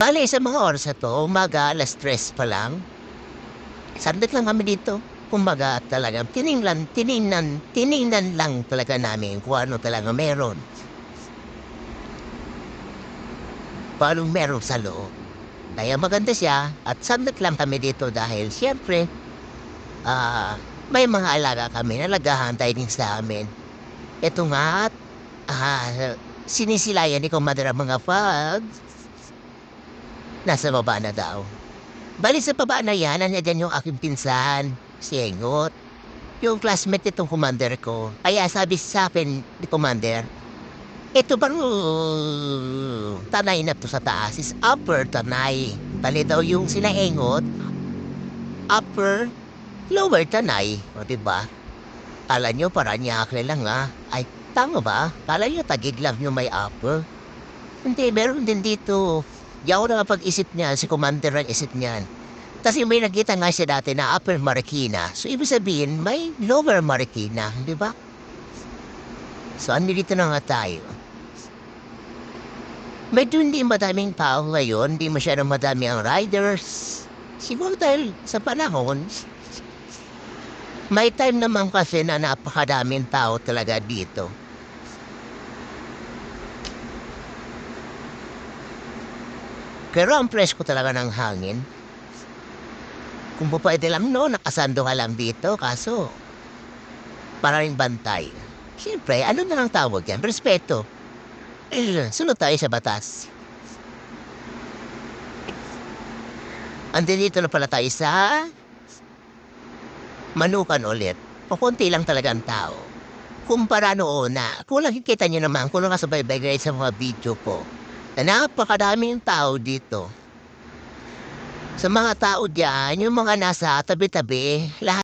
Bale sa mga oras na 'to, umaga 3:00 pa lang, saglit lang kami dito. Kumbaga talagang tiningnan lang talaga namin kung ano talaga meron, kung anong meron sa loob. Kaya maganda siya at saglit lang kami dito dahil siyempre, ah, may mga alaga kami na naghahantay din sa amin. Eto nga at, sinisilayan ni Commander ang mga frogs, nasa baba na daw. Bale sa baba na 'yan, nandiyan yung aking pinsan, si Engot, yung classmate nitong commander ko. Kaya sabi sa'kin ni commander, "Eto bang tanay na 'to sa taas is upper tanay." Bale daw yung sila Engot, upper, lower tanay, o 'di ba? Akala niyo Paranaque lang, Ay, tama ba? Akala niyo Taguig lang yung may upper? Hindi, meron din dito. Di ako nakapag-isip niyan, si commander ang isip niyan. Kasi may nakita nga siya dati na Upper Marikina. So, ibig sabihin, may Lower Marikina, di ba? So, andito na nga tayo. Medyo hindi madaming tao ngayon, hindi masyadong madami ang riders. Siguro dahil sa panahon, may time naman kasi na napakadaming tao talaga dito. Pero ang presko talaga ng hangin. Kung pupuwede lang 'no, nakasando ka lang dito kaso maraming bantay. Siyempre ano na lang tawag diyan, respeto. Sunod tayo sa batas. Andito na pala tayo sa Manukan ulit. Pakonti lang talaga ang tao. Kumpara noon na kung nakikita niyo naman kung nakasubaybay kayo sa mga video ko, na napakadaming tao dito. Sa mga tao diyan, yung mga nasa tabi-tabi, lahat